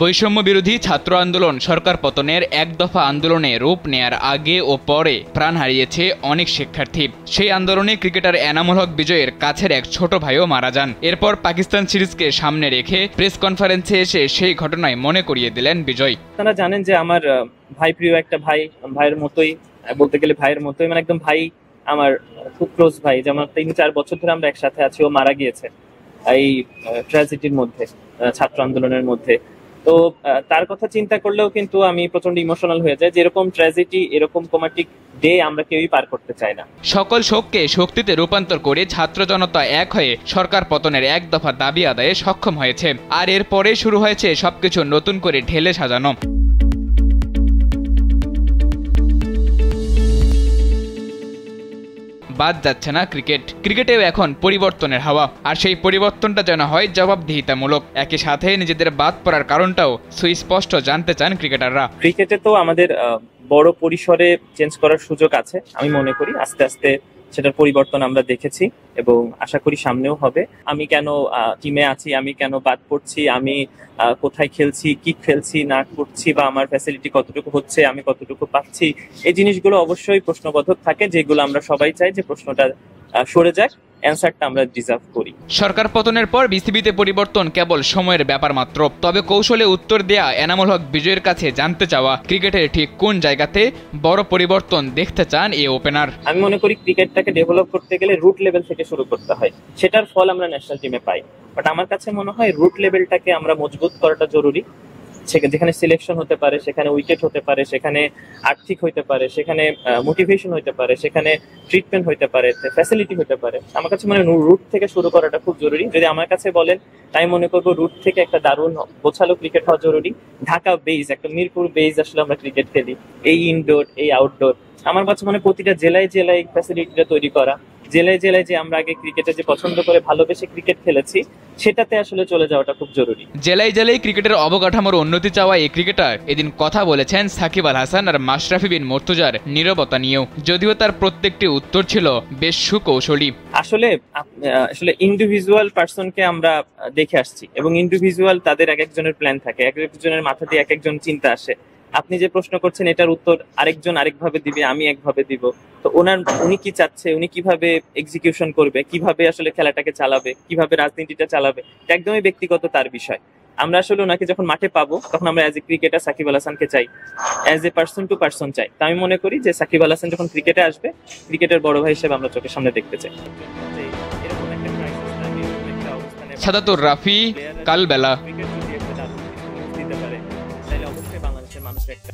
বৈষম্য বিরোধী ছাত্র আন্দোলন সরকার পতনের এক দফা আন্দোলনে রূপ নেয়ার আগে ও পরে প্রাণ হারিয়েছে অনেক শিক্ষার্থী। সেই আন্দোলনে ক্রিকেটার এনামুল হক বিজয়ের কাছের এক ছোট ভাইও মারা যান। এরপর পাকিস্তান সিরিজকে সামনে রেখে প্রেস কনফারেন্সে এসে সেই ঘটনায় মনে করিয়ে দিলেন বিজয়। আপনারা জানেন যে আমার ভাই প্রিয় একটা ভাইয়ের মতোই, বলতে গেলে ভাইয়ের মতোই, মানে একদম ভাই, আমার খুব ক্লোজ ভাই, যেমন 3-4 বছর ধরে আমরা একসাথে আছি। ও মারা গিয়েছে এই ট্র্যাজেডির মধ্যে, ছাত্র আন্দোলনের মধ্যে। তো তার কথা চিন্তা করলেও কিন্তু আমি প্রচন্ড ইমোশনাল হয়ে যাই। যেরকম ট্র্যাজেডি, এরকম কমেটিক ডে আমরা কেউই পার করতে চাই না। সকল শোককে শক্তিতে রূপান্তর করে ছাত্র জনতা এক হয়ে সরকার পতনের এক দফা দাবি আদায়ে সক্ষম হয়েছে। আর এরপরে শুরু হয়েছে সবকিছু নতুন করে ঢেলে সাজানো। বাদ যাচ্ছে না ক্রিকেটেও এখন পরিবর্তনের হাওয়া। আর সেই পরিবর্তনটা যেন হয় জবাবদিহিতামূলক। একই সাথে নিজেদের বাদ পড়ার কারণটাও সুস্পষ্ট জানতে চান ক্রিকেটাররা। ক্রিকেটে তো আমাদের বড় পরিসরে চেঞ্জ করার সুযোগ আছে। আমি মনে করি আস্তে আস্তে সেটার পরিবর্তন আমরা দেখেছি এবং আশা করি সামনেও হবে। আমি কেন টিমে আছি, আমি কেন বাদ পড়ছি, আমি কোথায় খেলছি, কি খেলছি না করছি, বা আমার ফ্যাসিলিটি কতটুকু হচ্ছে, আমি কতটুকু পাচ্ছি, এই জিনিসগুলো অবশ্যই প্রশ্নবোধক থাকে, যেগুলো আমরা সবাই চাই যে প্রশ্নটা সরে যাক, অ্যানসারটা আমরা ডিজার্ভ করি। সরকার পতনের পর বিসিবিতে পরিবর্তন কেবল সময়ের ব্যাপার মাত্র। তবে কৌশলে উত্তর দেয়া এনামুল হক বিজয়ের কাছে জানতে চাওয়া ক্রিকেটের ঠিক কোন জায়গাতে বড় পরিবর্তন দেখতে চান এই ওপেনার। আমি মনে করি ক্রিকেটটাকে ডেভেলপ করতে গেলে রুট লেভেল থেকে শুরু করতে হয়। সেটার ফল আমরা ন্যাশনাল টিমে পাই, বাট আমার কাছে মনে হয় রুট লেভেলটাকে আমরা মজবুত করাটা জরুরি। যেখানে সিলেকশন হতে পারে, সেখানে উইকেট হতে পারে, সেখানে আর্থিক হতে পারে, সেখানে মোটিভেশন হতে পারে, সেখানে ট্রিটমেন্ট হতে পারে, ফ্যাসিলিটি হতে পারে। আমার কাছে মনে হয় রুট থেকে শুরু করাটা খুব জরুরি। যদি আমার কাছে বলেন, তাই মনে করবো রুট থেকে একটা দারুণ গোছালো ক্রিকেট হওয়া জরুরি। ঢাকা বেজ, একটা মিরপুর বেজ আসলে আমরা ক্রিকেট খেলি, এই ইনডোর, এই আউটডোর। আমার কাছে মনে হয় প্রতিটা জেলায় জেলায় ফ্যাসিলিটিটা তৈরি করা, জেলায় জেলায় যে আমরা আগে ক্রিকেটে যে পছন্দ করে ভালোবেসে ক্রিকেট খেলেছি, সেটাতে আসলে চলে যাওয়াটা খুব জরুরি। জেলায় জেলায় ক্রিকেটের অবকাঠামোর উন্নতি চাওয়া এই ক্রিকেটার এদিন কথা বলেছেন সাকিব আল হাসান আর মাশরাফি বিন মুর্তজার নীরবতা নিয়েও, যদিও তার প্রত্যেকটি উত্তর ছিল বেশ সুকৌশলী। আসলে ইন্ডিভিজুয়াল পার্সনকে আমরা দেখে আসছি এবং ইন্ডিভিজুয়াল তাদের এক একজনের প্ল্যান থাকে, এক একজনের মাথা দিয়ে এক একজন চিন্তা আসে। আপনি যে প্রশ্ন করছেন এটার উত্তর আরেকজন আরেকভাবে দিবে, আমি একভাবে দিব। তো উনি কি চাচ্ছে, উনি কিভাবে এক্সিকিউশন করবে, কিভাবে আসলে খেলাটাকে চালাবে, কিভাবে রাজনীতিটা চালাবে, এটা একদমই ব্যক্তিগত তার বিষয়। আমরা আসলে ওনাকে যখন মাঠে পাবো, তখন আমরা as a cricketer Shakib Al হাসানকে চাই, as a person to person চাই। তো আমি মনে করি যে সাকিব আল হাসান যখন ক্রিকেটে আসবে, ক্রিকেটের বড় ভাই হিসেবে আমরা চোখের সামনে দেখতে চাই। সাদাতুর রাফি, কালবেলা। অবশ্যই বাংলাদেশের মানুষের একটা